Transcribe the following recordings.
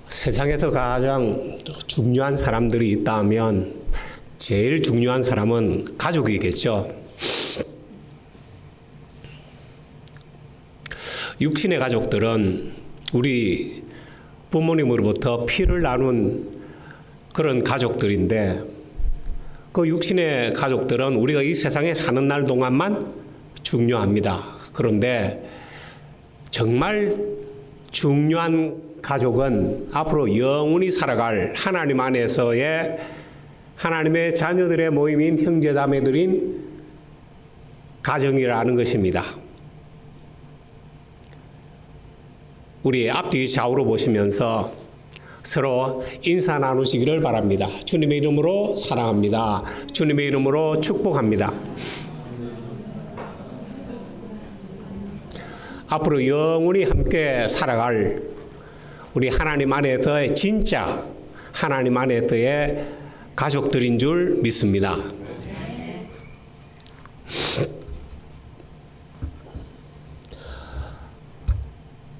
세상에서 가장 중요한 사람들이 있다면 제일 중요한 사람은 가족이겠죠. 육신의 가족들은 우리 부모님으로부터 피를 나눈 그런 가족들인데, 그 육신의 가족들은 우리가 이 세상에 사는 날 동안만 중요합니다. 그런데 정말 중요한 가족은 앞으로 영원히 살아갈 하나님 안에서의 하나님의 자녀들의 모임인 형제자매들인 가정이라는 것입니다. 우리 앞뒤 좌우로 보시면서 서로 인사 나누시기를 바랍니다. 주님의 이름으로 사랑합니다. 주님의 이름으로 축복합니다. 앞으로 영원히 함께 살아갈 우리 하나님 안에서의 진짜 하나님 안에서의 가족들인 줄 믿습니다.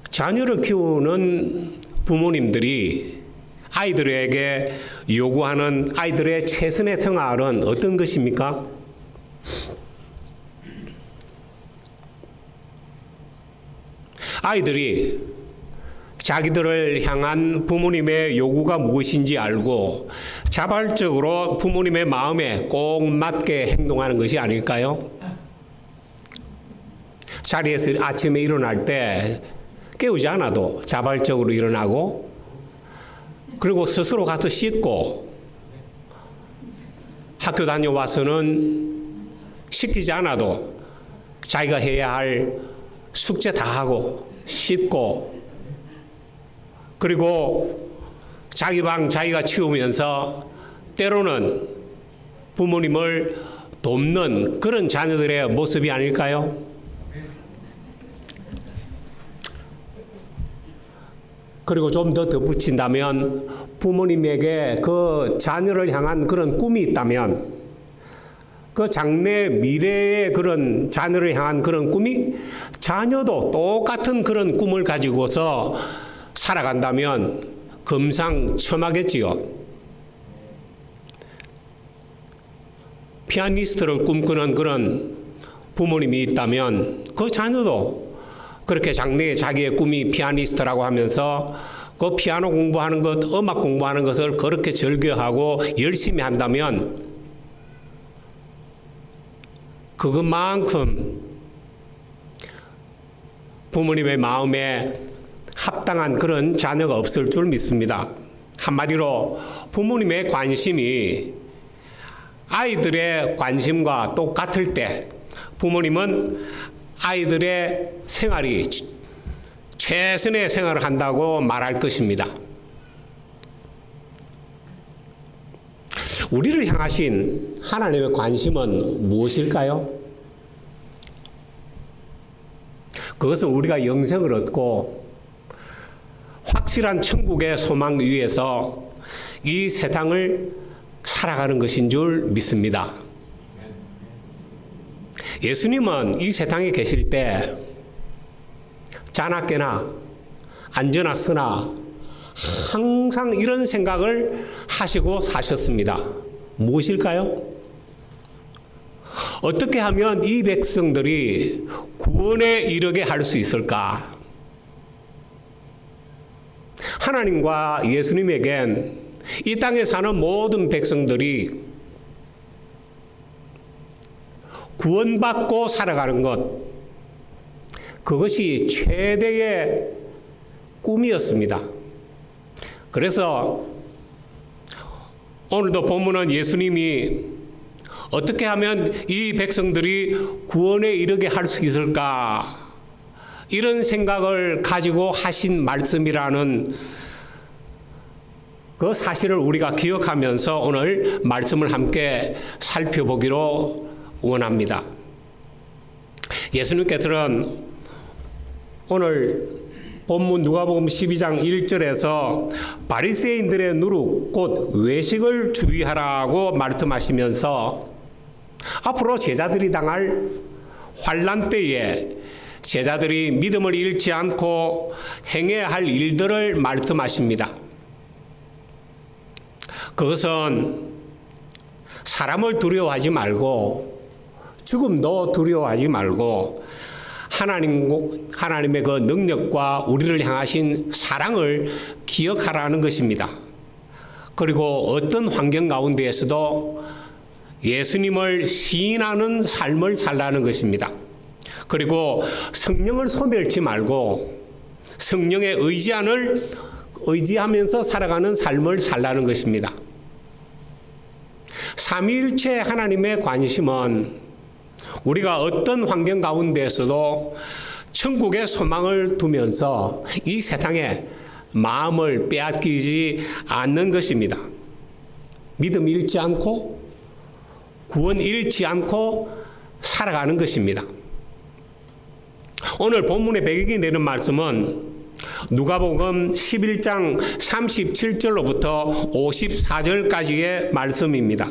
자녀를 키우는 부모님들이 아이들에게 요구하는 아이들의 최선의 생활은 어떤 것입니까? 아이들이 자기들을 향한 부모님의 요구가 무엇인지 알고 자발적으로 부모님의 마음에 꼭 맞게 행동하는 것이 아닐까요? 자리에서 아침에 일어날 때 깨우지 않아도 자발적으로 일어나고, 그리고 스스로 가서 씻고, 학교 다녀와서는 시키지 않아도 자기가 해야 할 숙제 다 하고 씻고, 그리고 자기 방 자기가 치우면서 때로는 부모님을 돕는 그런 자녀들의 모습이 아닐까요? 그리고 좀 더 덧붙인다면 부모님에게 그 자녀를 향한 그런 꿈이 있다면 그 장래 미래의 그런 자녀를 향한 그런 꿈이 자녀도 똑같은 그런 꿈을 가지고서 살아간다면 금상첨화겠지요. 피아니스트를 꿈꾸는 그런 부모님이 있다면 그 자녀도 그렇게 장래에 자기의 꿈이 피아니스트라고 하면서 그 피아노 공부하는 것, 음악 공부하는 것을 그렇게 즐겨하고 열심히 한다면 그것만큼 부모님의 마음에 합당한 그런 자녀가 없을 줄 믿습니다. 한마디로 부모님의 관심이 아이들의 관심과 똑같을 때 부모님은 아이들의 생활이 최선의 생활을 한다고 말할 것입니다. 우리를 향하신 하나님의 관심은 무엇일까요? 그것은 우리가 영생을 얻고 확실한 천국의 소망 위에서 이 세상을 살아가는 것인 줄 믿습니다. 예수님은 이 세상에 계실 때 자나 깨나 앉으나 서나 항상 이런 생각을 하시고 사셨습니다. 무엇일까요? 어떻게 하면 이 백성들이 구원에 이르게 할 수 있을까? 하나님과 예수님에겐 이 땅에 사는 모든 백성들이 구원받고 살아가는 것, 그것이 최대의 꿈이었습니다. 그래서 오늘도 본문은 예수님이 어떻게 하면 이 백성들이 구원에 이르게 할 수 있을까, 이런 생각을 가지고 하신 말씀이라는 그 사실을 우리가 기억하면서 오늘 말씀을 함께 살펴보기로 원합니다. 예수님께서는 오늘 본문 누가복음 12장 1절에서 바리새인들의 누룩 곧 외식을 주의하라고 말씀하시면서 앞으로 제자들이 당할 환난 때에 제자들이 믿음을 잃지 않고 행해야 할 일들을 말씀하십니다. 그것은 사람을 두려워하지 말고 죽음도 두려워하지 말고 하나님의 그 능력과 우리를 향하신 사랑을 기억하라는 것입니다. 그리고 어떤 환경 가운데에서도 예수님을 시인하는 삶을 살라는 것입니다. 그리고 성령을 소멸치 말고 성령에 의지하면서 살아가는 삶을 살라는 것입니다. 삼위일체 하나님의 관심은 우리가 어떤 환경 가운데에서도 천국의 소망을 두면서 이 세상에 마음을 빼앗기지 않는 것입니다. 믿음 잃지 않고 구원 잃지 않고 살아가는 것입니다. 오늘 본문의 배경이 되는 말씀은 누가복음 11장 37절로부터 54절까지의 말씀입니다.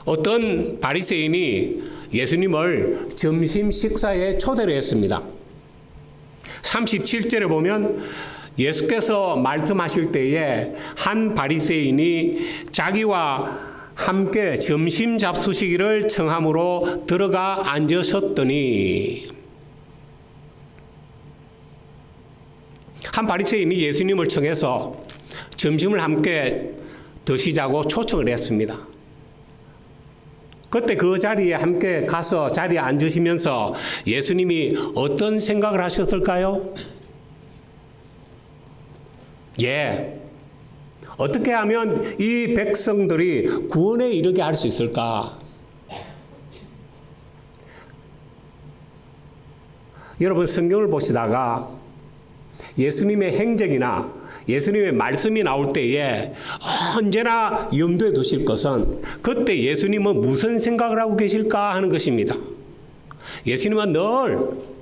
어떤 바리새인이 예수님을 점심 식사에 초대를 했습니다. 37절에 보면 예수께서 말씀하실 때에 한 바리새인이 자기와 함께 점심 잡수시기를 청함으로 들어가 앉으셨더니, 한 바리새인이 예수님을 청해서 점심을 함께 드시자고 초청을 했습니다. 그때 그 자리에 함께 가서 자리에 앉으시면서 예수님이 어떤 생각을 하셨을까요? 어떻게 하면 이 백성들이 구원에 이르게 할 수 있을까? 여러분, 성경을 보시다가 예수님의 행적이나 예수님의 말씀이 나올 때에 언제나 염두에 두실 것은 그때 예수님은 무슨 생각을 하고 계실까 하는 것입니다. 예수님은 늘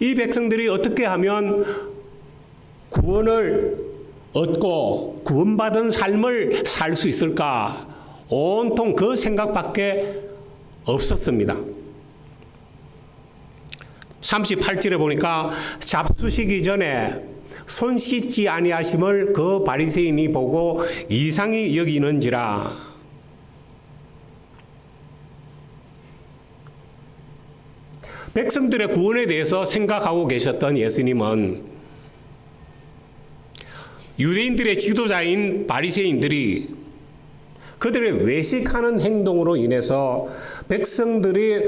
이 백성들이 어떻게 하면 구원을 얻고 구원받은 삶을 살 수 있을까? 온통 그 생각밖에 없었습니다. 38절에 보니까 잡수시기 전에 손 씻지 아니하심을 그 바리새인이 보고 이상히 여기는지라. 백성들의 구원에 대해서 생각하고 계셨던 예수님은 유대인들의 지도자인 바리새인들이 그들의 외식하는 행동으로 인해서 백성들이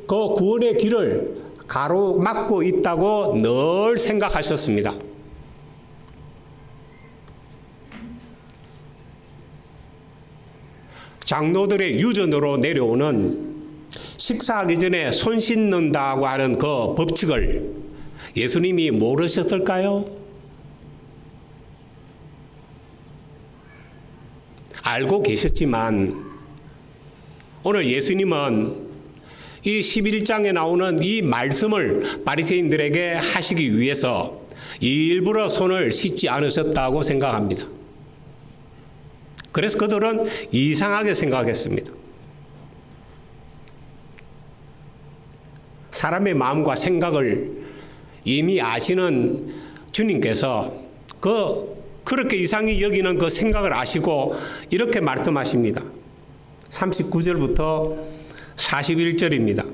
그 구원의 길을 가로막고 있다고 늘 생각하셨습니다. 장로들의 유전으로 내려오는 식사하기 전에 손 씻는다고 하는 그 법칙을 예수님이 모르셨을까요? 알고 계셨지만 오늘 예수님은 이 11장에 나오는 이 말씀을 바리새인들에게 하시기 위해서 일부러 손을 씻지 않으셨다고 생각합니다. 그래서 그들은 이상하게 생각했습니다. 사람의 마음과 생각을 이미 아시는 주님께서 그렇게 이상히 여기는 그 생각을 아시고 이렇게 말씀하십니다. 39절부터 41절입니다.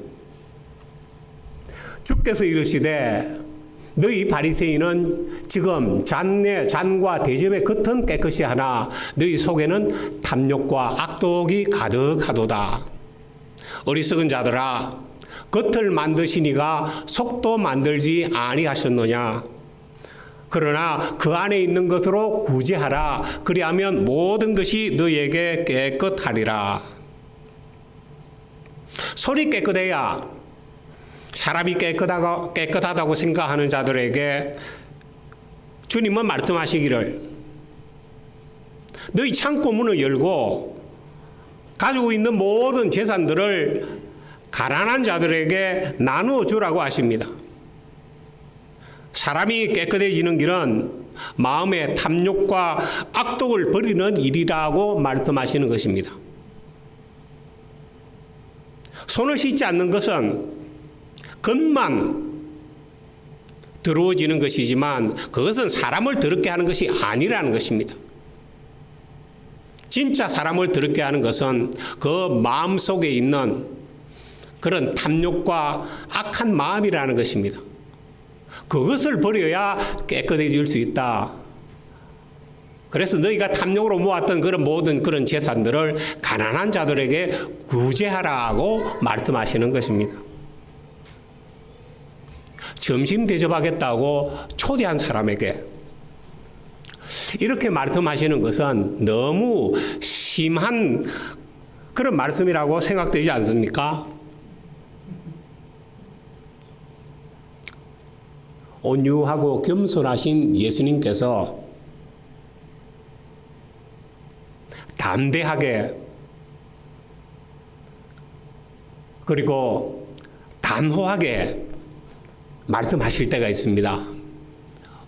주께서 이르시되 너희 바리새인은 지금 잔과 대접의 겉은 깨끗이 하나 너희 속에는 탐욕과 악독이 가득하도다. 어리석은 자들아, 겉을 만드시니가 속도 만들지 아니하셨느냐? 그러나 그 안에 있는 것으로 구제하라. 그리하면 모든 것이 너희에게 깨끗하리라. 손이 깨끗해야 사람이 깨끗하다고 생각하는 자들에게 주님은 말씀하시기를 너희 창고 문을 열고 가지고 있는 모든 재산들을 가난한 자들에게 나누어 주라고 하십니다. 사람이 깨끗해지는 길은 마음의 탐욕과 악독을 버리는 일이라고 말씀하시는 것입니다. 손을 씻지 않는 것은 겉만 더러워지는 것이지만 그것은 사람을 더럽게 하는 것이 아니라는 것입니다. 진짜 사람을 더럽게 하는 것은 그 마음속에 있는 그런 탐욕과 악한 마음이라는 것입니다. 그것을 버려야 깨끗해질 수 있다. 그래서 너희가 탐욕으로 모았던 그런 모든 그런 재산들을 가난한 자들에게 구제하라고 말씀하시는 것입니다. 점심 대접하겠다고 초대한 사람에게 이렇게 말씀하시는 것은 너무 심한 그런 말씀이라고 생각되지 않습니까? 온유하고 겸손하신 예수님께서 담대하게 그리고 단호하게 말씀하실 때가 있습니다.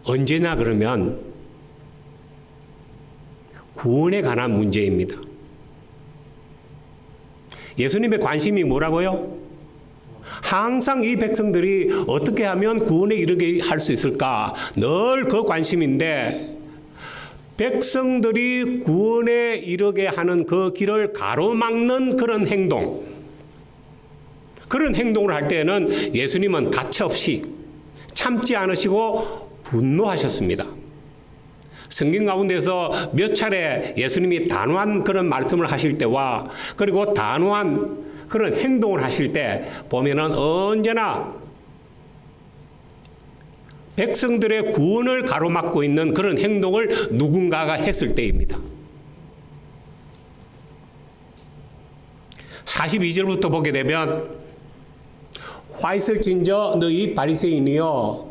언제나 그러면 구원에 관한 문제입니다. 예수님의 관심이 뭐라고요? 항상 이 백성들이 어떻게 하면 구원에 이르게 할 수 있을까? 늘 그 관심인데 백성들이 구원에 이르게 하는 그 길을 가로막는 그런 행동, 그런 행동을 할 때는 예수님은 가차없이 참지 않으시고 분노하셨습니다. 성경 가운데서 몇 차례 예수님이 단호한 그런 말씀을 하실 때와 그리고 단호한 그런 행동을 하실 때 보면은 언제나 백성들의 구원을 가로막고 있는 그런 행동을 누군가가 했을 때입니다. 42절부터 보게 되면 화 있을진저 너희 바리새인이여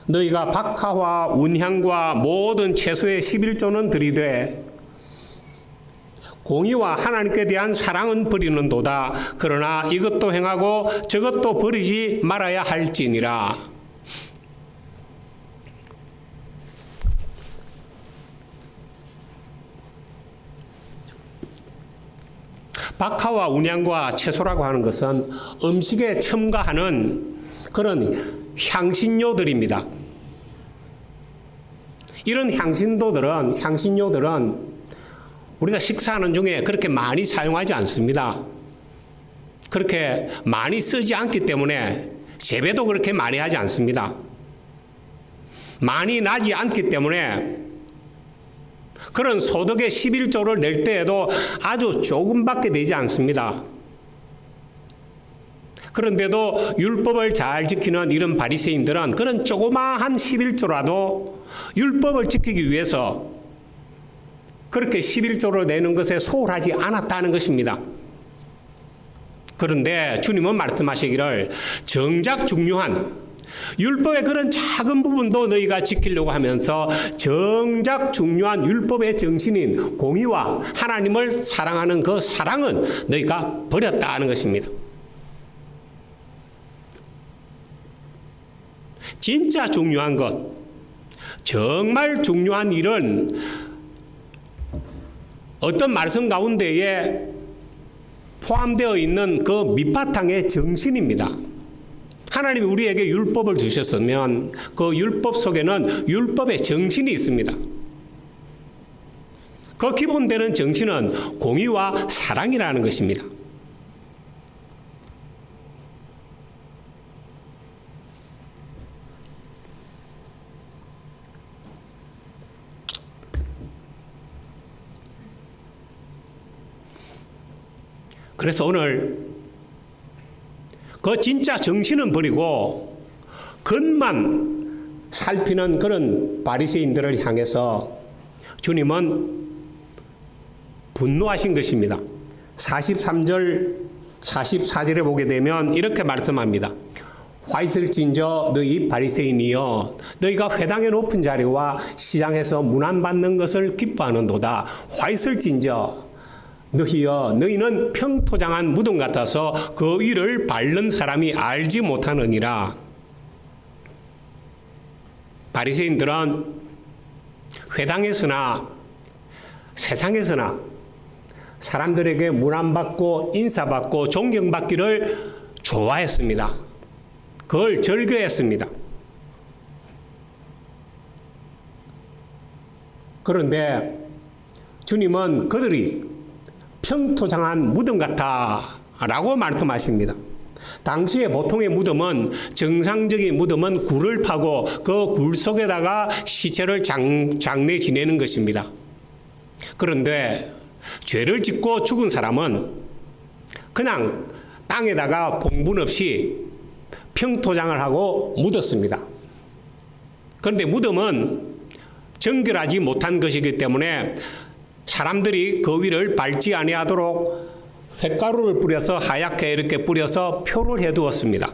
너희가 박하와 운향과 모든 채소의 11조는 들이되 공의와 하나님께 대한 사랑은 버리는도다. 그러나 이것도 행하고 저것도 버리지 말아야 할지니라. 박하와 운향과 채소라고 하는 것은 음식에 첨가하는 그런 향신료들입니다. 이런 향신료들은 우리가 식사하는 중에 그렇게 많이 사용하지 않습니다. 그렇게 많이 쓰지 않기 때문에 재배도 그렇게 많이 하지 않습니다. 많이 나지 않기 때문에 그런 소득의 11조를 낼 때에도 아주 조금밖에 내지 않습니다. 그런데도 율법을 잘 지키는 이런 바리새인들은 그런 조그마한 11조라도 율법을 지키기 위해서 그렇게 11조를 내는 것에 소홀하지 않았다는 것입니다. 그런데 주님은 말씀하시기를 정작 중요한 율법의 그런 작은 부분도 너희가 지키려고 하면서 정작 중요한 율법의 정신인 공의와 하나님을 사랑하는 그 사랑은 너희가 버렸다는 것입니다. 진짜 중요한 것, 정말 중요한 일은 어떤 말씀 가운데에 포함되어 있는 그 밑바탕의 정신입니다. 하나님이 우리에게 율법을 주셨으면 그 율법 속에는 율법의 정신이 있습니다. 그 기본되는 정신은 공의와 사랑이라는 것입니다. 그래서 오늘 그 진짜 정신은 버리고 겉만 살피는 그런 바리새인들을 향해서 주님은 분노하신 것입니다. 43절, 44절에 보게 되면 이렇게 말씀합니다. 화 있을진저 너희 바리새인이여 너희가 회당의 높은 자리와 시장에서 문안받는 것을 기뻐하는도다. 화 있을진저 너희여 너희는 평토장한 무덤 같아서 그 위를 밟는 사람이 알지 못하느니라. 바리새인들은 회당에서나 세상에서나 사람들에게 문안받고 인사받고 존경받기를 좋아했습니다. 그걸 절교했습니다. 그런데 주님은 그들이 평토장한 무덤 같다라고 말씀하십니다. 당시에 보통의 무덤은, 정상적인 무덤은 굴을 파고 그 굴 속에다가 시체를 장례 지내는 것입니다. 그런데 죄를 짓고 죽은 사람은 그냥 땅에다가 봉분 없이 평토장을 하고 묻었습니다. 그런데 무덤은 정결하지 못한 것이기 때문에 사람들이 그 위를 밟지 아니하도록 횟가루를 뿌려서 하얗게 이렇게 뿌려서 표를 해두었습니다.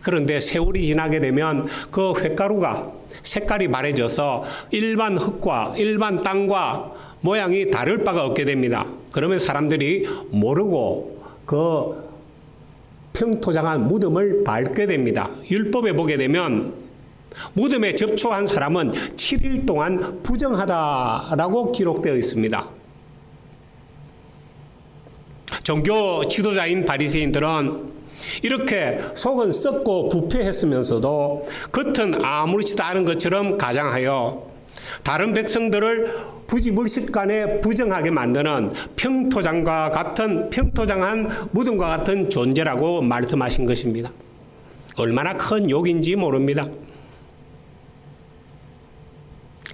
그런데 세월이 지나게 되면 그 횟가루가 색깔이 바래져서 일반 흙과 일반 땅과 모양이 다를 바가 없게 됩니다. 그러면 사람들이 모르고 그 평토장한 무덤을 밟게 됩니다. 율법에 보게 되면 무덤에 접촉한 사람은 7일 동안 부정하다라고 기록되어 있습니다. 종교 지도자인 바리새인들은 이렇게 속은 썩고 부패했으면서도 겉은 아무렇지도 않은 것처럼 가장하여 다른 백성들을 부지불식간에 부정하게 만드는 평토장한 무덤과 같은 존재라고 말씀하신 것입니다. 얼마나 큰 욕인지 모릅니다.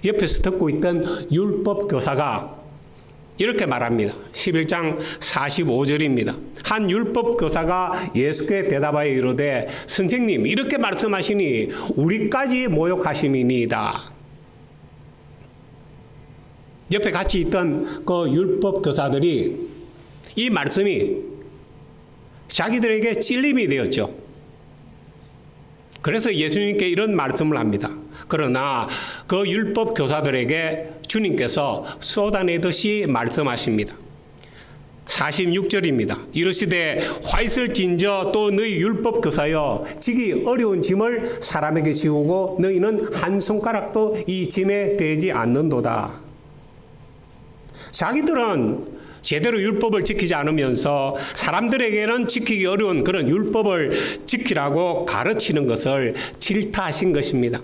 옆에서 듣고 있던 율법 교사가 이렇게 말합니다. 11장 45절입니다. 한 율법 교사가 예수께 대답하여 이르되 선생님 이렇게 말씀하시니 우리까지 모욕하심이니이다. 옆에 같이 있던 그 율법 교사들이 이 말씀이 자기들에게 찔림이 되었죠. 그래서 예수님께 이런 말씀을 합니다. 그러나 그 율법 교사들에게 주님께서 쏟아내듯이 말씀하십니다. 46절입니다. 이르시되 화 있을진저 또 너희 율법 교사여 지기 어려운 짐을 사람에게 지우고 너희는 한 손가락도 이 짐에 대지 않는도다. 자기들은 제대로 율법을 지키지 않으면서 사람들에게는 지키기 어려운 그런 율법을 지키라고 가르치는 것을 질타하신 것입니다.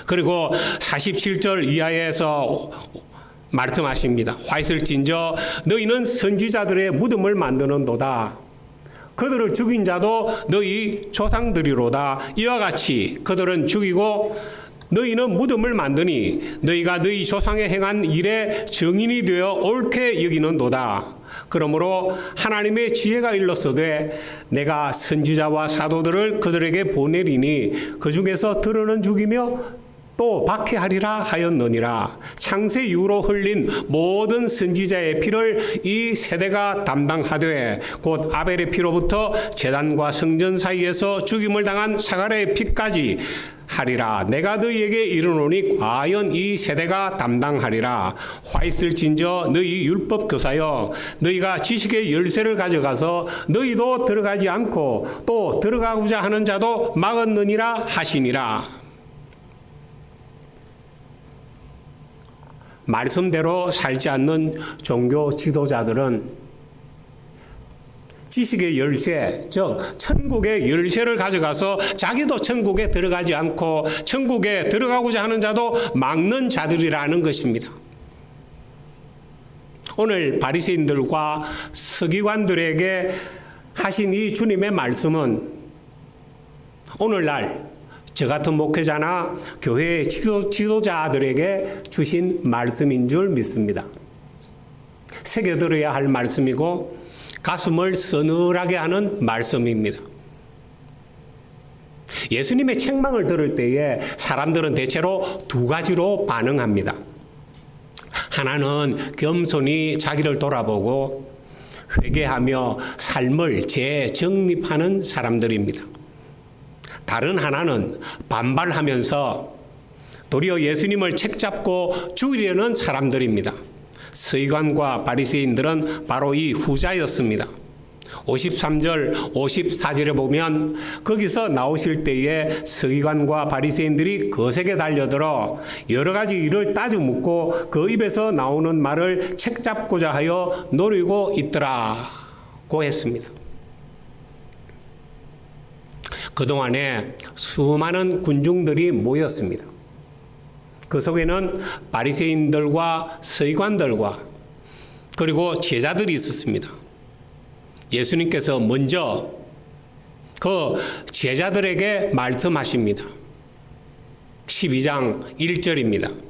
그리고 47절 이하에서 말씀하십니다. 화 있을진저 너희는 선지자들의 무덤을 만드는도다. 그들을 죽인 자도 너희 조상들이로다. 이와 같이 그들은 죽이고 너희는 무덤을 만드니 너희가 너희 조상의 행한 일에 증인이 되어 옳게 여기는도다. 그러므로 하나님의 지혜가 일렀으되 내가 선지자와 사도들을 그들에게 보내리니 그 중에서 들으는 죽이며 또 박해하리라 하였느니라. 창세 이후로 흘린 모든 선지자의 피를 이 세대가 담당하되 곧 아벨의 피로부터 제단과 성전 사이에서 죽임을 당한 사가랴의 피까지 하리라. 내가 너희에게 이르노니 과연 이 세대가 담당하리라. 화 있을진저 너희 율법 교사여 너희가 지식의 열쇠를 가져가서 너희도 들어가지 않고 또 들어가고자 하는 자도 막았느니라 하시니라. 말씀대로 살지 않는 종교 지도자들은 지식의 열쇠, 즉 천국의 열쇠를 가져가서 자기도 천국에 들어가지 않고 천국에 들어가고자 하는 자도 막는 자들이라는 것입니다. 오늘 바리새인들과 서기관들에게 하신 이 주님의 말씀은 오늘날 저 같은 목회자나 교회 지도자들에게 주신 말씀인 줄 믿습니다. 새겨들어야 할 말씀이고 가슴을 서늘하게 하는 말씀입니다. 예수님의 책망을 들을 때에 사람들은 대체로 두 가지로 반응합니다. 하나는 겸손히 자기를 돌아보고 회개하며 삶을 재정립하는 사람들입니다. 다른 하나는 반발하면서 도리어 예수님을 책잡고 죽이려는 사람들입니다. 서기관과 바리새인들은 바로 이 후자였습니다. 53절, 54절에 보면 거기서 나오실 때에 서기관과 바리새인들이 거세게 달려들어 여러 가지 일을 따져 묻고 그 입에서 나오는 말을 책잡고자 하여 노리고 있더라고 했습니다. 그동안에 수많은 군중들이 모였습니다. 그 속에는 바리새인들과 서기관들과 그리고 제자들이 있었습니다. 예수님께서 먼저 그 제자들에게 말씀하십니다. 12장 1절입니다.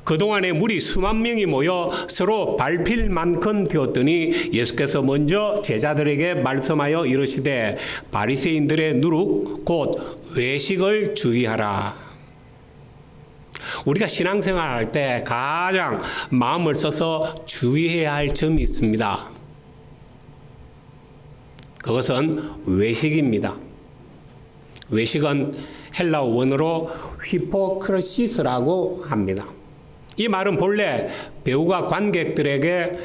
그동안에 무리 수만 명이 모여 서로 밟힐 만큼 되었더니 예수께서 먼저 제자들에게 말씀하여 이르시되 바리새인들의 누룩 곧 외식을 주의하라. 우리가 신앙생활 할 때 가장 마음을 써서 주의해야 할 점이 있습니다. 그것은 외식입니다. 외식은 헬라어 원어로 휘포크러시스라고 합니다. 이 말은 본래 배우가 관객들에게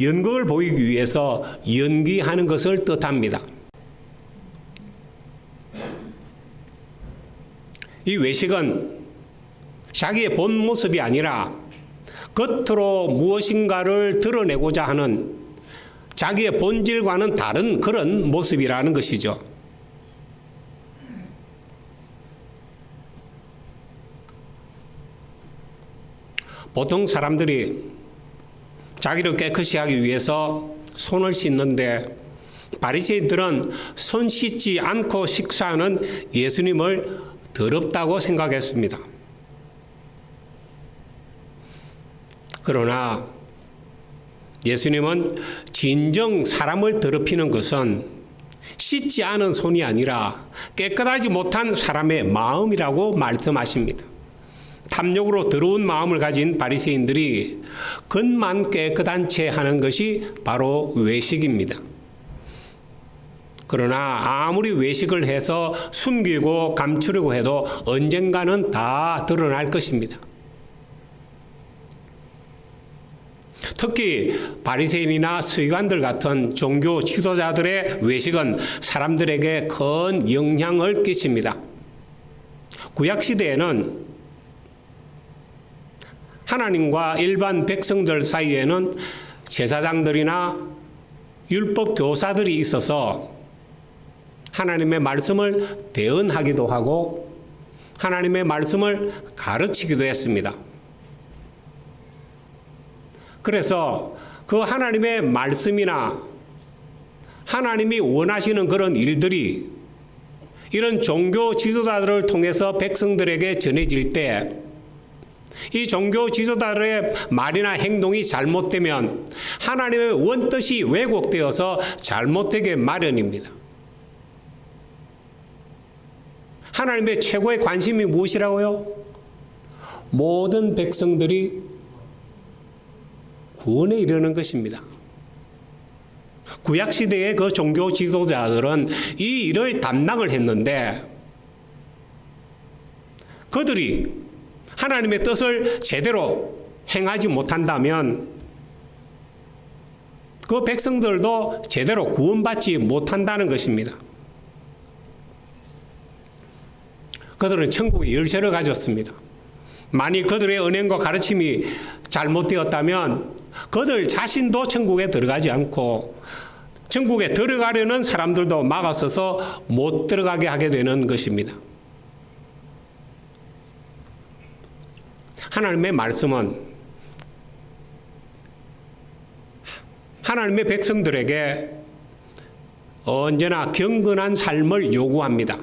연극을 보이기 위해서 연기하는 것을 뜻합니다. 이 외식은 자기의 본 모습이 아니라 겉으로 무엇인가를 드러내고자 하는 자기의 본질과는 다른 그런 모습이라는 것이죠. 보통 사람들이 자기를 깨끗이 하기 위해서 손을 씻는데 바리새인들은 손 씻지 않고 식사하는 예수님을 더럽다고 생각했습니다. 그러나 예수님은 진정 사람을 더럽히는 것은 씻지 않은 손이 아니라 깨끗하지 못한 사람의 마음이라고 말씀하십니다. 탐욕으로 더러운 마음을 가진 바리새인들이 겉만 깨끗한 채 하는 것이 바로 외식입니다. 그러나 아무리 외식을 해서 숨기고 감추려고 해도 언젠가는 다 드러날 것입니다. 특히 바리새인이나 서기관들 같은 종교 지도자들의 외식은 사람들에게 큰 영향을 끼칩니다. 구약시대에는 하나님과 일반 백성들 사이에는 제사장들이나 율법 교사들이 있어서 하나님의 말씀을 대언하기도 하고 하나님의 말씀을 가르치기도 했습니다. 그래서 그 하나님의 말씀이나 하나님이 원하시는 그런 일들이 이런 종교 지도자들을 통해서 백성들에게 전해질 때 이 종교 지도자들의 말이나 행동이 잘못되면 하나님의 원뜻이 왜곡되어서 잘못되게 마련입니다. 하나님의 최고의 관심이 무엇이라고요? 모든 백성들이 구원에 이르는 것입니다. 구약시대의 그 종교 지도자들은 이 일을 담당을 했는데 그들이 하나님의 뜻을 제대로 행하지 못한다면 그 백성들도 제대로 구원받지 못한다는 것입니다. 그들은 천국의 열쇠를 가졌습니다. 만일 그들의 은행과 가르침이 잘못되었다면 그들 자신도 천국에 들어가지 않고 천국에 들어가려는 사람들도 막아서서 못 들어가게 하게 되는 것입니다. 하나님의 말씀은 하나님의 백성들에게 언제나 경건한 삶을 요구합니다.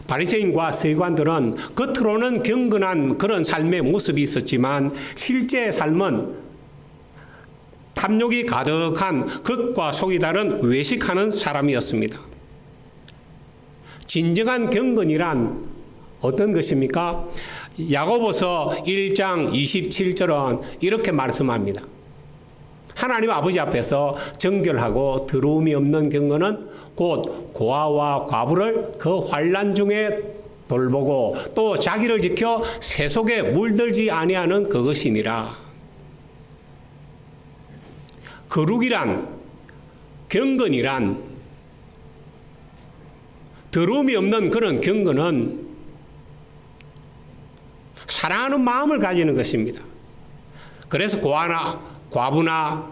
바리새인과 서기관들은 겉으로는 경건한 그런 삶의 모습이 있었지만 실제 삶은 탐욕이 가득한 겉과 속이 다른 외식하는 사람이었습니다. 진정한 경건이란 어떤 것입니까? 야고보서 1장 27절은 이렇게 말씀합니다. 하나님 아버지 앞에서 정결하고 더러움이 없는 경건은 곧 고아와 과부를 그 환난 중에 돌보고 또 자기를 지켜 새 속에 물들지 아니하는 그것이니라. 거룩이란, 경건이란, 더러움이 없는 그런 경건은 사랑하는 마음을 가지는 것입니다. 그래서 고아나 과부나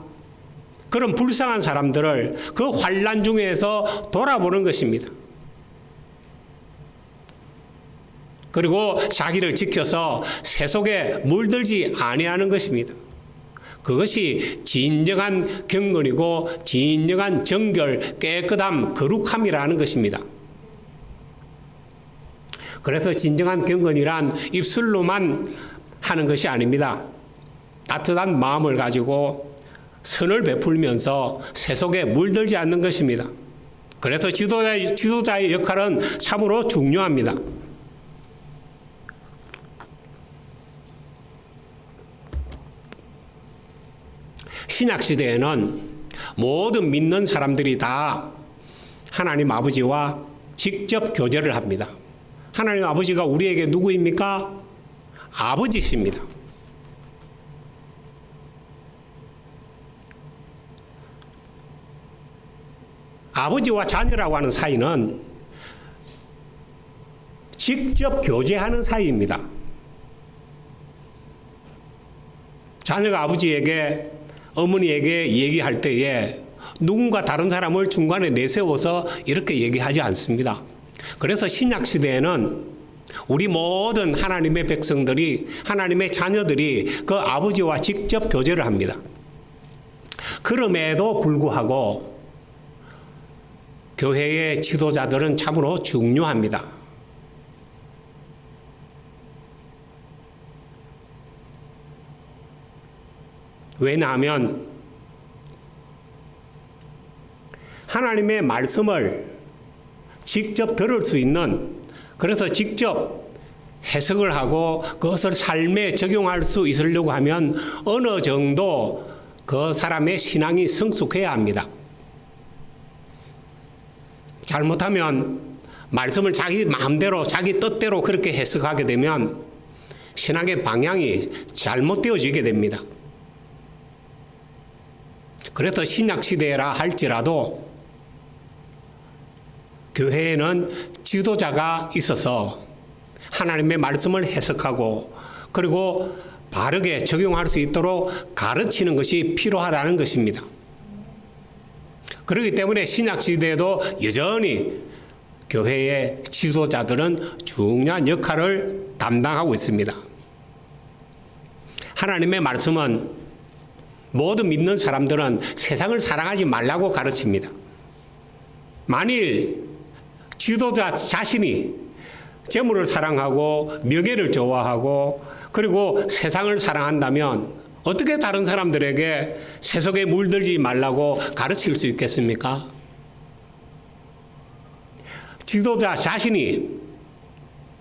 그런 불쌍한 사람들을 그 환난 중에서 돌아보는 것입니다. 그리고 자기를 지켜서 세 속에 물들지 아니하는 것입니다. 그것이 진정한 경건이고 진정한 정결, 깨끗함, 거룩함이라는 것입니다. 그래서 진정한 경건이란 입술로만 하는 것이 아닙니다. 따뜻한 마음을 가지고 선을 베풀면서 세 속에 물들지 않는 것입니다. 그래서 지도자의 역할은 참으로 중요합니다. 신약시대에는 모든 믿는 사람들이 다 하나님 아버지와 직접 교제를 합니다. 하나님 아버지가 우리에게 누구입니까? 아버지십니다. 아버지와 자녀라고 하는 사이는 직접 교제하는 사이입니다. 자녀가 아버지에게, 어머니에게 얘기할 때에 누군가 다른 사람을 중간에 내세워서 이렇게 얘기하지 않습니다. 그래서 신약시대에는 우리 모든 하나님의 백성들이, 하나님의 자녀들이 그 아버지와 직접 교제를 합니다. 그럼에도 불구하고 교회의 지도자들은 참으로 중요합니다. 왜냐하면 하나님의 말씀을 직접 들을 수 있는, 그래서 직접 해석을 하고 그것을 삶에 적용할 수 있으려고 하면 어느 정도 그 사람의 신앙이 성숙해야 합니다. 잘못하면 말씀을 자기 마음대로, 자기 뜻대로 그렇게 해석하게 되면 신앙의 방향이 잘못되어지게 됩니다. 그래서 신약시대라 할지라도 교회에는 지도자가 있어서 하나님의 말씀을 해석하고 그리고 바르게 적용할 수 있도록 가르치는 것이 필요하다는 것입니다. 그렇기 때문에 신약시대에도 여전히 교회의 지도자들은 중요한 역할을 담당하고 있습니다. 하나님의 말씀은 모든 믿는 사람들은 세상을 사랑하지 말라고 가르칩니다. 만일 지도자 자신이 재물을 사랑하고 명예를 좋아하고 그리고 세상을 사랑한다면 어떻게 다른 사람들에게 세속에 물들지 말라고 가르칠 수 있겠습니까? 지도자 자신이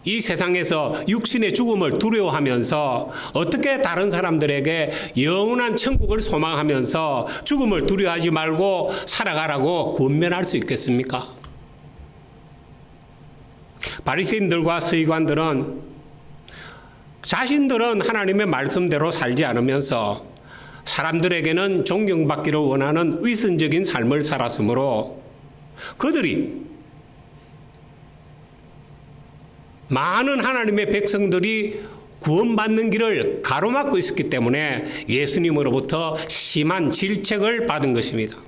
이 세상에서 육신의 죽음을 두려워하면서 어떻게 다른 사람들에게 영원한 천국을 소망하면서 죽음을 두려워하지 말고 살아가라고 권면할 수 있겠습니까? 바리새인들과 서기관들은 자신들은 하나님의 말씀대로 살지 않으면서 사람들에게는 존경받기를 원하는 위선적인 삶을 살았으므로 그들이 많은 하나님의 백성들이 구원받는 길을 가로막고 있었기 때문에 예수님으로부터 심한 질책을 받은 것입니다.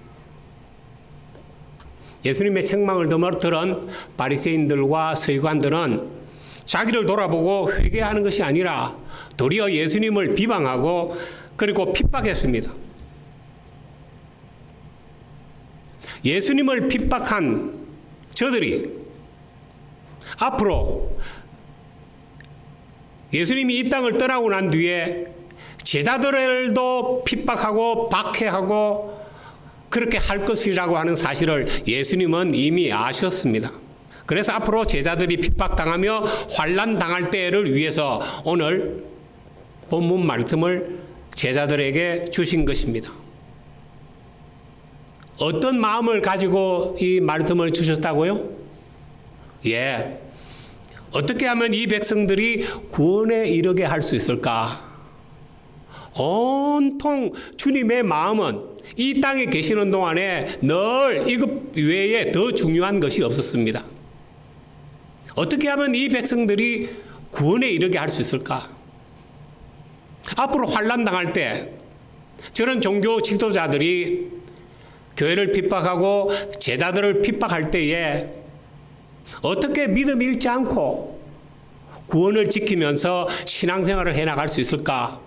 예수님의 책망을 들은 바리새인들과 서기관들은 자기를 돌아보고 회개하는 것이 아니라 도리어 예수님을 비방하고 그리고 핍박했습니다. 예수님을 핍박한 저들이 앞으로 예수님이 이 땅을 떠나고 난 뒤에 제자들도 핍박하고 박해하고 그렇게 할 것이라고 하는 사실을 예수님은 이미 아셨습니다. 그래서 앞으로 제자들이 핍박당하며 환난당할 때를 위해서 오늘 본문 말씀을 제자들에게 주신 것입니다. 어떤 마음을 가지고 이 말씀을 주셨다고요? 어떻게 하면 이 백성들이 구원에 이르게 할 수 있을까? 온통 주님의 마음은 이 땅에 계시는 동안에 늘 이것 외에 더 중요한 것이 없었습니다. 어떻게 하면 이 백성들이 구원에 이르게 할 수 있을까? 앞으로 환난 당할 때 저런 종교 지도자들이 교회를 핍박하고 제자들을 핍박할 때에 어떻게 믿음 잃지 않고 구원을 지키면서 신앙생활을 해나갈 수 있을까?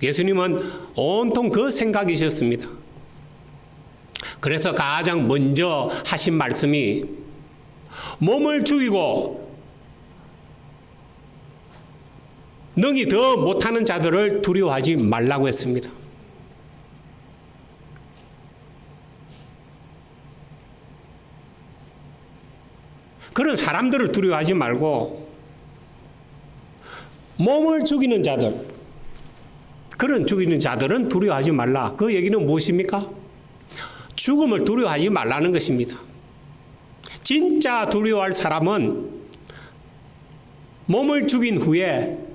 예수님은 온통 그 생각이셨습니다. 그래서 가장 먼저 하신 말씀이 몸을 죽이고 능히 더 못하는 자들을 두려워하지 말라고 했습니다. 그런 사람들을 두려워하지 말고 몸을 죽이는 자들, 그런 죽이는 자들은 두려워하지 말라. 그 얘기는 무엇입니까? 죽음을 두려워하지 말라는 것입니다. 진짜 두려워할 사람은 몸을 죽인 후에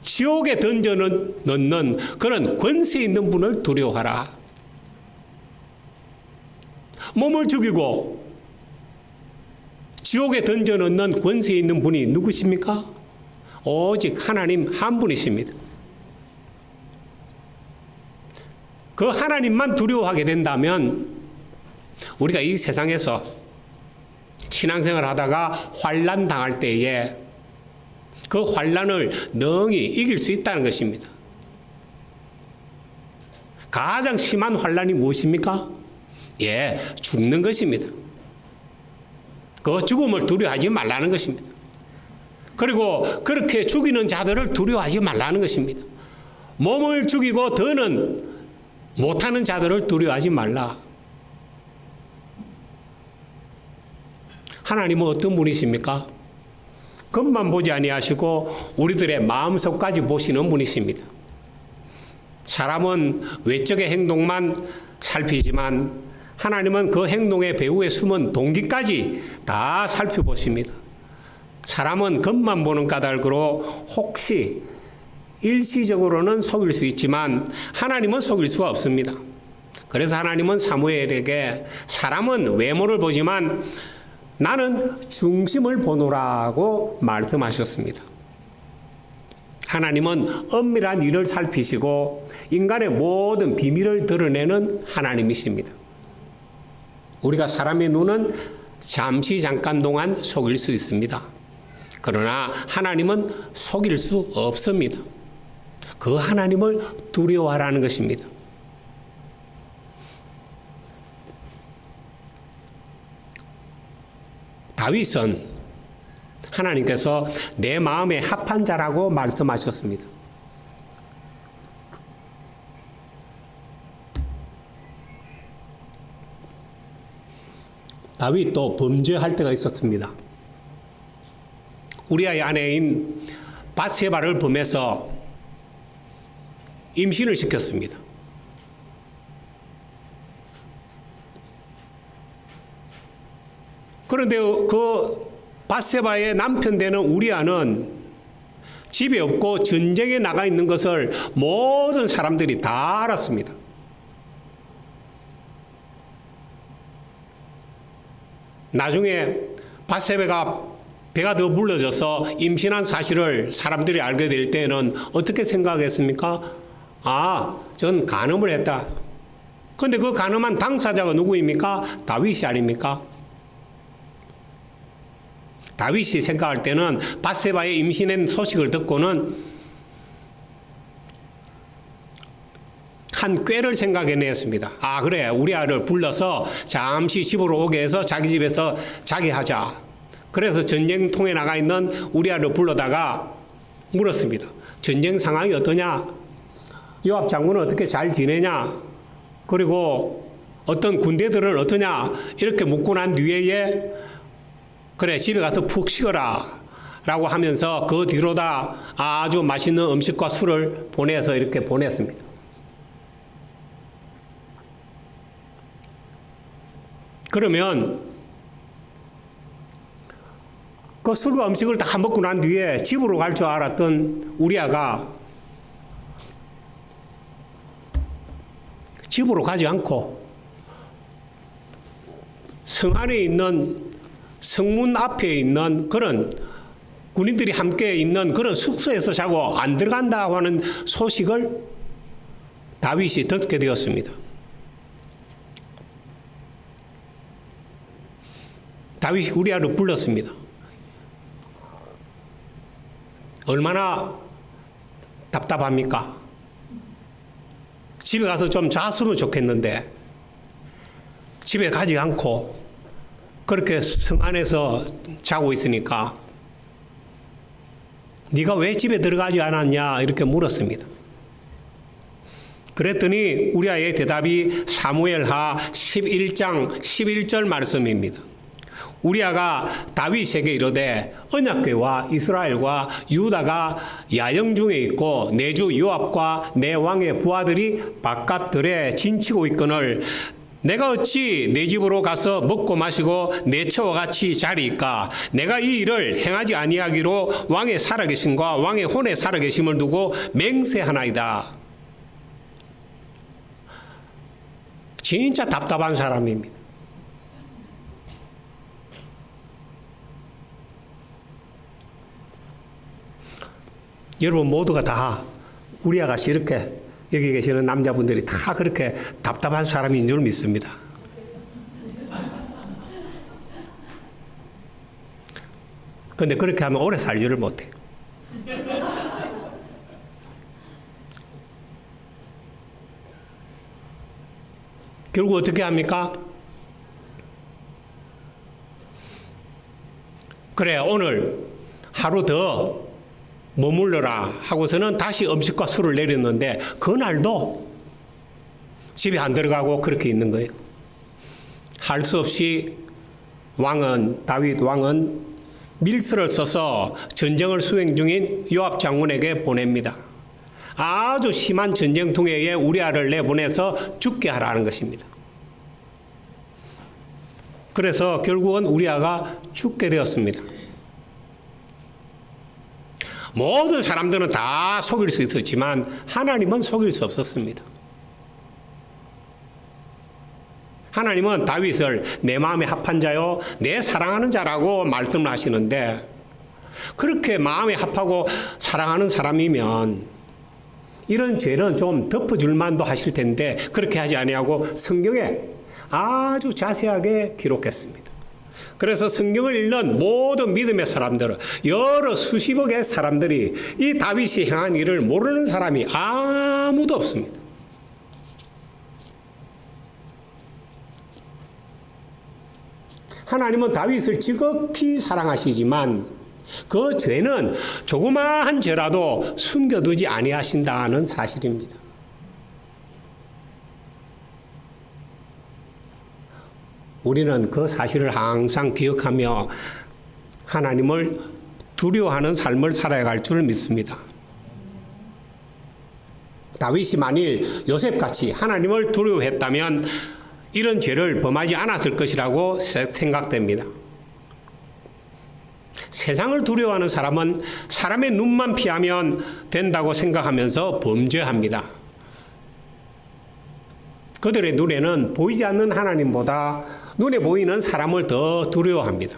지옥에 던져 넣는 그런 권세 있는 분을 두려워하라. 몸을 죽이고 지옥에 던져 넣는 권세 있는 분이 누구십니까? 오직 하나님 한 분이십니다. 그 하나님만 두려워하게 된다면 우리가 이 세상에서 신앙생활을 하다가 환난 당할 때에 그 환난을 능히 이길 수 있다는 것입니다. 가장 심한 환난이 무엇입니까? 예, 죽는 것입니다. 그 죽음을 두려워하지 말라는 것입니다. 그리고 그렇게 죽이는 자들을 두려워하지 말라는 것입니다. 몸을 죽이고 더는 못하는 자들을 두려워하지 말라. 하나님은 어떤 분이십니까? 겉만 보지 아니하시고 우리들의 마음속까지 보시는 분이십니다. 사람은 외적의 행동만 살피지만 하나님은 그 행동의 배후에 숨은 동기까지 다 살펴보십니다. 사람은 겉만 보는 까닭으로 혹시 일시적으로는 속일 수 있지만 하나님은 속일 수가 없습니다. 그래서 하나님은 사무엘에게 사람은 외모를 보지만 나는 중심을 보노라고 말씀하셨습니다. 하나님은 엄밀한 일을 살피시고 인간의 모든 비밀을 드러내는 하나님이십니다. 우리가 사람의 눈은 잠시 잠깐 동안 속일 수 있습니다. 그러나 하나님은 속일 수 없습니다. 그 하나님을 두려워하라는 것입니다. 다윗은 하나님께서 내 마음에 합한 자라고 말씀하셨습니다. 다윗도 범죄할 때가 있었습니다. 우리아의 아내인 밧세바를 범해서 임신을 시켰습니다. 그런데 그 밧세바의 남편 되는 우리아는 집에 없고 전쟁에 나가 있는 것을 모든 사람들이 다 알았습니다. 나중에 밧세바가 배가 더 불러져서 임신한 사실을 사람들이 알게 될 때는 어떻게 생각했습니까? 아, 전 간음을 했다. 그런데 그 간음한 당사자가 누구입니까? 다윗이 아닙니까? 다윗이 생각할 때는 밧세바의 임신한 소식을 듣고는 한 꾀를 생각해냈습니다. 아, 그래, 우리아를 불러서 잠시 집으로 오게 해서 자기 집에서 자게 하자. 그래서 전쟁통에 나가 있는 우리아를 불러다가 물었습니다. 전쟁 상황이 어떠냐? 요압 장군은 어떻게 잘 지내냐? 그리고 어떤 군대들은 어떠냐? 이렇게 묻고 난 뒤에 그래, 집에 가서 푹 쉬거라 라고 하면서 그 뒤로다 아주 맛있는 음식과 술을 보내서 이렇게 보냈습니다. 그러면 그 술과 음식을 다 먹고 난 뒤에 집으로 갈 줄 알았던 우리아가 집으로 가지 않고 성 안에 있는 성문 앞에 있는 그런 군인들이 함께 있는 그런 숙소에서 자고 안 들어간다고 하는 소식을 다윗이 듣게 되었습니다. 다윗이 우리아를 불렀습니다. 얼마나 답답합니까? 집에 가서 좀 잤으면 좋겠는데 집에 가지 않고 그렇게 성 안에서 자고 있으니까 네가 왜 집에 들어가지 않았냐 이렇게 물었습니다. 그랬더니 우리아의 대답이 사무엘하 11장 11절 말씀입니다. 우리아가 다윗에게 이르되 언약궤와 이스라엘과 유다가 야영 중에 있고 내 주 요압과 내 왕의 부하들이 바깥들에 진치고 있거늘 내가 어찌 내 집으로 가서 먹고 마시고 내 처와 같이 자리이까? 내가 이 일을 행하지 아니하기로 왕의 살아계심과 왕의 혼의 살아계심을 두고 맹세하나이다. 진짜 답답한 사람입니다. 여러분 모두가 다 우리와 같이 이렇게 여기 계시는 남자분들이 다 그렇게 답답한 사람인 줄 믿습니다. 그런데 그렇게 하면 오래 살지를 못해요. 결국 어떻게 합니까? 그래 오늘 하루 더 머물러라 하고서는 다시 음식과 술을 내렸는데 그날도 집에 안 들어가고 그렇게 있는 거예요. 할 수 없이 다윗 왕은 밀서를 써서 전쟁을 수행 중인 요압 장군에게 보냅니다. 아주 심한 전쟁통에 우리아를 내보내서 죽게 하라는 것입니다. 그래서 결국은 우리아가 죽게 되었습니다. 모든 사람들은 다 속일 수 있었지만 하나님은 속일 수 없었습니다. 하나님은 다윗을 내 마음에 합한 자요 내 사랑하는 자라고 말씀을 하시는데 그렇게 마음에 합하고 사랑하는 사람이면 이런 죄는 좀 덮어줄 만도 하실 텐데 그렇게 하지 아니하고 성경에 아주 자세하게 기록했습니다. 그래서 성경을 읽는 모든 믿음의 사람들은 여러 수십억의 사람들이 이 다윗이 행한 일을 모르는 사람이 아무도 없습니다. 하나님은 다윗을 지극히 사랑하시지만 그 죄는 조그마한 죄라도 숨겨두지 아니하신다는 사실입니다. 우리는 그 사실을 항상 기억하며 하나님을 두려워하는 삶을 살아갈 줄 믿습니다. 다윗이 만일 요셉같이 하나님을 두려워했다면 이런 죄를 범하지 않았을 것이라고 생각됩니다. 세상을 두려워하는 사람은 사람의 눈만 피하면 된다고 생각하면서 범죄합니다. 그들의 눈에는 보이지 않는 하나님보다 눈에 보이는 사람을 더 두려워합니다.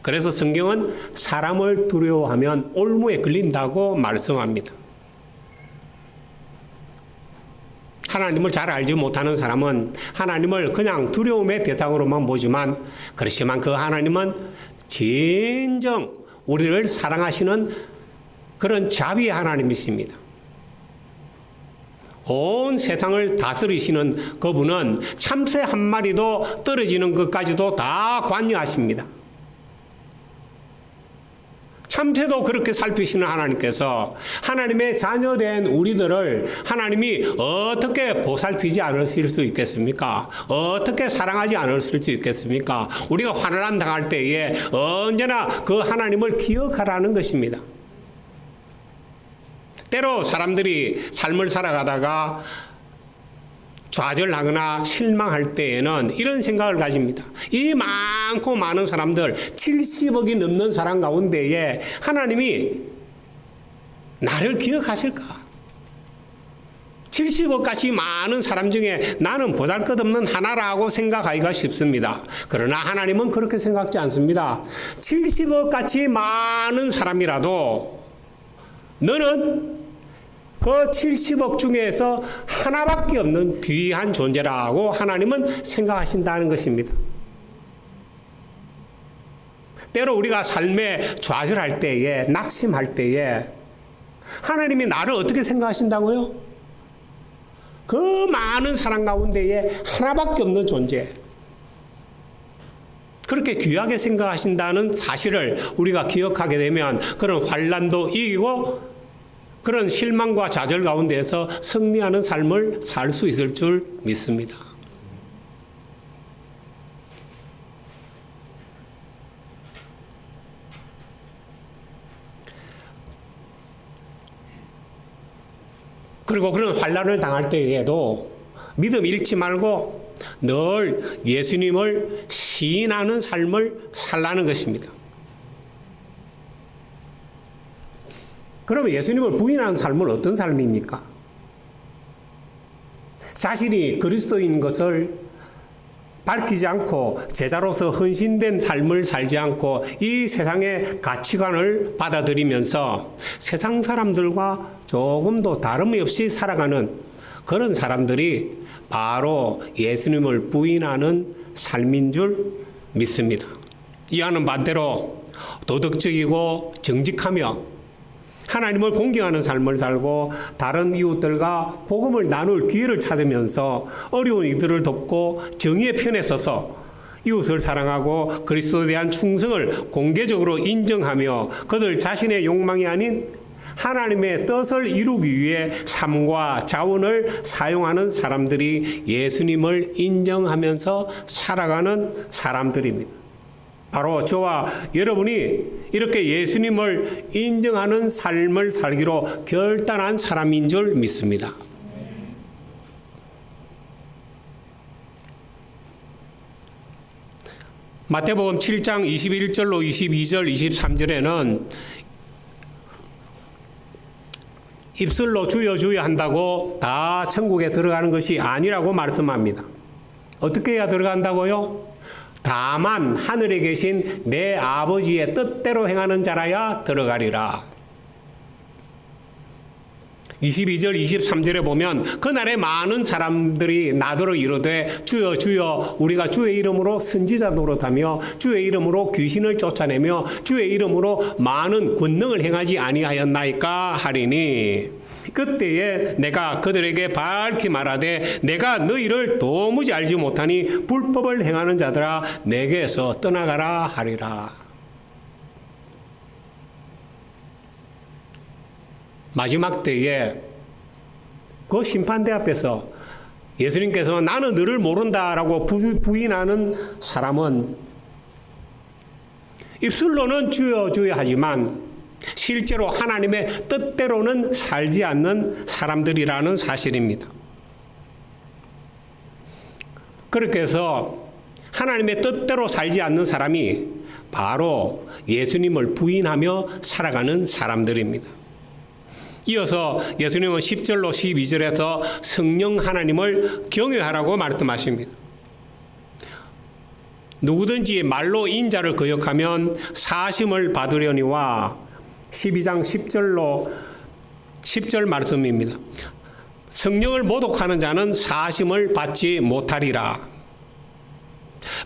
그래서 성경은 사람을 두려워하면 올무에 걸린다고 말씀합니다. 하나님을 잘 알지 못하는 사람은 하나님을 그냥 두려움의 대상으로만 보지만 그렇지만 그 하나님은 진정 우리를 사랑하시는 그런 자비의 하나님이십니다. 온 세상을 다스리시는 그분은 참새 한 마리도 떨어지는 것까지도 다 관여하십니다. 참새도 그렇게 살피시는 하나님께서 하나님의 자녀된 우리들을 하나님이 어떻게 보살피지 않으실 수 있겠습니까? 어떻게 사랑하지 않으실 수 있겠습니까? 우리가 환난 당할 때에 언제나 그 하나님을 기억하라는 것입니다. 때로 사람들이 삶을 살아가다가 좌절하거나 실망할 때에는 이런 생각을 가집니다. 이 많고 많은 사람들 70억이 넘는 사람 가운데에 하나님이 나를 기억하실까? 70억까지 많은 사람 중에 나는 보잘것없는 하나라고 생각하기가 쉽습니다. 그러나 하나님은 그렇게 생각지 않습니다. 70억까지 많은 사람이라도 너는 그 70억 중에서 하나밖에 없는 귀한 존재라고 하나님은 생각하신다는 것입니다. 때로 우리가 삶에 좌절할 때에, 낙심할 때에 하나님이 나를 어떻게 생각하신다고요? 그 많은 사람 가운데에 하나밖에 없는 존재, 그렇게 귀하게 생각하신다는 사실을 우리가 기억하게 되면 그런 환난도 이기고 그런 실망과 좌절 가운데에서 승리하는 삶을 살 수 있을 줄 믿습니다. 그리고 그런 환난을 당할 때에도 믿음 잃지 말고 늘 예수님을 시인하는 삶을 살라는 것입니다. 그러면 예수님을 부인하는 삶은 어떤 삶입니까? 자신이 그리스도인 것을 밝히지 않고 제자로서 헌신된 삶을 살지 않고 이 세상의 가치관을 받아들이면서 세상 사람들과 조금도 다름이 없이 살아가는 그런 사람들이 바로 예수님을 부인하는 삶인 줄 믿습니다. 이와는 반대로 도덕적이고 정직하며 하나님을 공경하는 삶을 살고 다른 이웃들과 복음을 나눌 기회를 찾으면서 어려운 이들을 돕고 정의의 편에 서서 이웃을 사랑하고 그리스도에 대한 충성을 공개적으로 인정하며 그들 자신의 욕망이 아닌 하나님의 뜻을 이루기 위해 삶과 자원을 사용하는 사람들이 예수님을 인정하면서 살아가는 사람들입니다. 바로 저와 여러분이 이렇게 예수님을 인정하는 삶을 살기로 결단한 사람인 줄 믿습니다. 마태복음 7장 21절로 22절 23절에는 입술로 주여 주여 한다고 다 천국에 들어가는 것이 아니라고 말씀합니다. 어떻게 해야 들어간다고요? 다만 하늘에 계신 내 아버지의 뜻대로 행하는 자라야 들어가리라. 22절 23절에 보면 그날에 많은 사람들이 나더러 이르되 주여 주여 우리가 주의 이름으로 선지자 노릇하며 주의 이름으로 귀신을 쫓아내며 주의 이름으로 많은 권능을 행하지 아니하였나이까 하리니 그때에 내가 그들에게 밝히 말하되 내가 너희를 도무지 알지 못하니 불법을 행하는 자들아 내게서 떠나가라 하리라. 마지막 때에 그 심판대 앞에서 예수님께서 나는 너를 모른다라고 부인하는 사람은 입술로는 주여 주여 하지만 실제로 하나님의 뜻대로는 살지 않는 사람들이라는 사실입니다. 그렇게 해서 하나님의 뜻대로 살지 않는 사람이 바로 예수님을 부인하며 살아가는 사람들입니다. 이어서 예수님은 10절로 12절에서 성령 하나님을 경외하라고 말씀하십니다. 누구든지 말로 인자를 거역하면 사심을 받으려니와 12장 10절 말씀입니다. 성령을 모독하는 자는 사심을 받지 못하리라.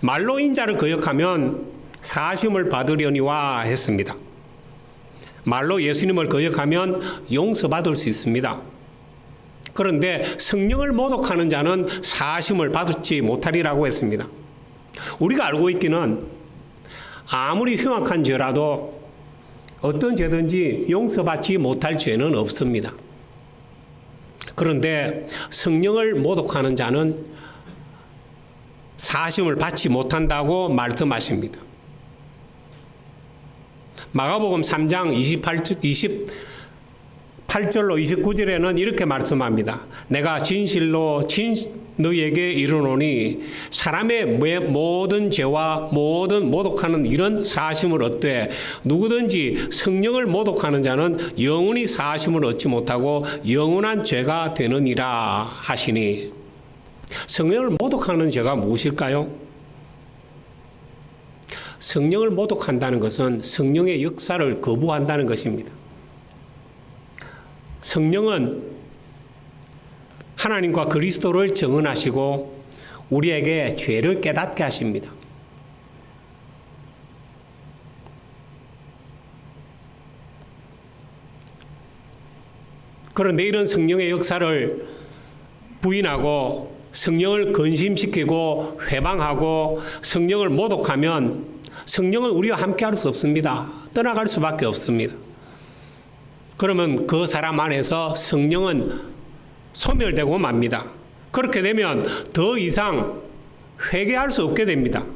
말로 인자를 거역하면 사심을 받으려니와 했습니다. 말로 예수님을 거역하면 용서받을 수 있습니다. 그런데 성령을 모독하는 자는 사심을 받지 못하리라고 했습니다. 우리가 알고 있기는 아무리 흉악한 죄라도 어떤 죄든지 용서받지 못할 죄는 없습니다. 그런데 성령을 모독하는 자는 사심을 받지 못한다고 말씀하십니다. 마가복음 3장 28절로 29절에는 이렇게 말씀합니다. 내가 진실로 너희에게 이르노니 사람의 모든 죄와 모든 모독하는 이런 사심을 얻되 누구든지 성령을 모독하는 자는 영원히 사심을 얻지 못하고 영원한 죄가 되느니라 하시니 성령을 모독하는 죄가 무엇일까요? 성령을 모독한다는 것은 성령의 역사를 거부한다는 것입니다. 성령은 하나님과 그리스도를 증언하시고 우리에게 죄를 깨닫게 하십니다. 그런데 이런 성령의 역사를 부인하고 성령을 근심시키고 회방하고 성령을 모독하면 성령은 우리와 함께할 수 없습니다. 떠나갈 수밖에 없습니다. 그러면 그 사람 안에서 성령은 소멸되고 맙니다. 그렇게 되면 더 이상 회개할 수 없게 됩니다.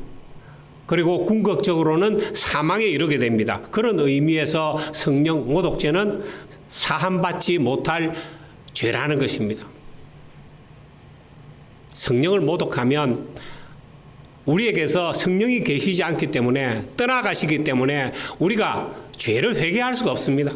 그리고 궁극적으로는 사망에 이르게 됩니다. 그런 의미에서 성령 모독죄는 사함받지 못할 죄라는 것입니다. 성령을 모독하면 우리에게서 성령이 계시지 않기 때문에 떠나가시기 때문에 우리가 죄를 회개할 수가 없습니다.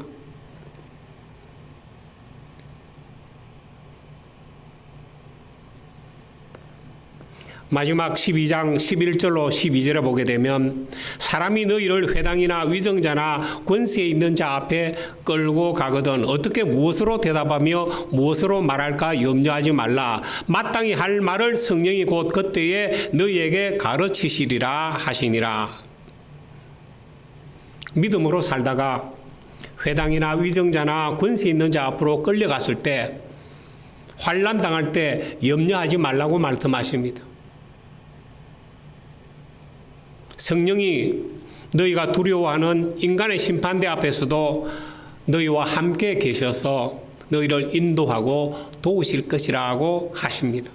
마지막 12장 11절로 12절에 보게 되면 사람이 너희를 회당이나 위정자나 권세에 있는 자 앞에 끌고 가거든 어떻게 무엇으로 대답하며 무엇으로 말할까 염려하지 말라. 마땅히 할 말을 성령이 곧 그때에 너희에게 가르치시리라 하시니라. 믿음으로 살다가 회당이나 위정자나 권세 있는 자 앞으로 끌려갔을 때 환난 당할 때 염려하지 말라고 말씀하십니다. 성령이 너희가 두려워하는 인간의 심판대 앞에서도 너희와 함께 계셔서 너희를 인도하고 도우실 것이라고 하십니다.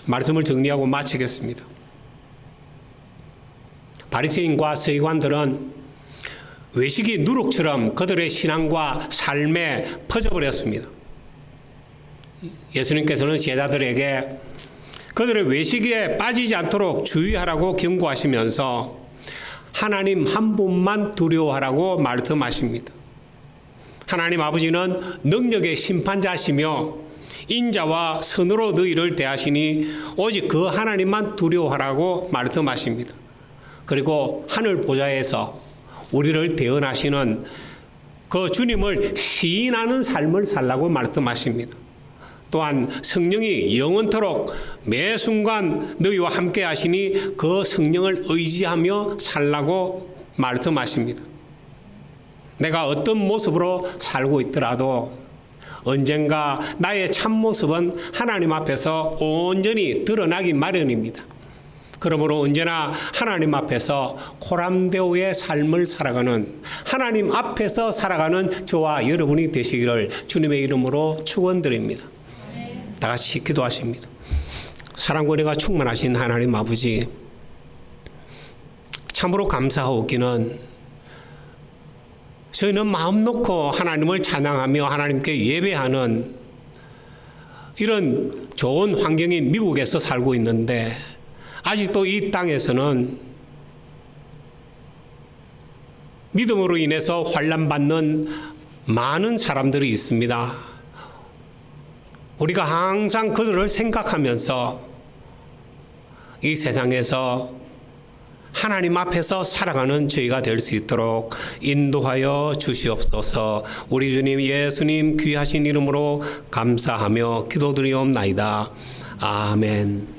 말씀을 정리하고 마치겠습니다. 바리새인과 서기관들은 외식이 누룩처럼 그들의 신앙과 삶에 퍼져버렸습니다. 예수님께서는 제자들에게 그들의 외식에 빠지지 않도록 주의하라고 경고하시면서 하나님 한 분만 두려워하라고 말씀하십니다. 하나님 아버지는 능력의 심판자시며 인자와 선으로 너희를 대하시니 오직 그 하나님만 두려워하라고 말씀하십니다. 그리고 하늘 보좌에서 우리를 대언하시는 그 주님을 시인하는 삶을 살라고 말씀하십니다. 또한 성령이 영원토록 매 순간 너희와 함께 하시니 그 성령을 의지하며 살라고 말씀하십니다. 내가 어떤 모습으로 살고 있더라도 언젠가 나의 참모습은 하나님 앞에서 온전히 드러나기 마련입니다. 그러므로 언제나 하나님 앞에서 코람데오의 삶을 살아가는 하나님 앞에서 살아가는 저와 여러분이 되시기를 주님의 이름으로 축원드립니다. 다 같이 기도하십니다. 사랑과 은혜가 충만하신 하나님 아버지, 참으로 감사하옵기는 저희는 마음 놓고 하나님을 찬양하며 하나님께 예배하는 이런 좋은 환경인 미국에서 살고 있는데 아직도 이 땅에서는 믿음으로 인해서 환난받는 많은 사람들이 있습니다. 우리가 항상 그들을 생각하면서 이 세상에서 하나님 앞에서 살아가는 저희가 될 수 있도록 인도하여 주시옵소서. 우리 주님 예수님 귀하신 이름으로 감사하며 기도드리옵나이다. 아멘.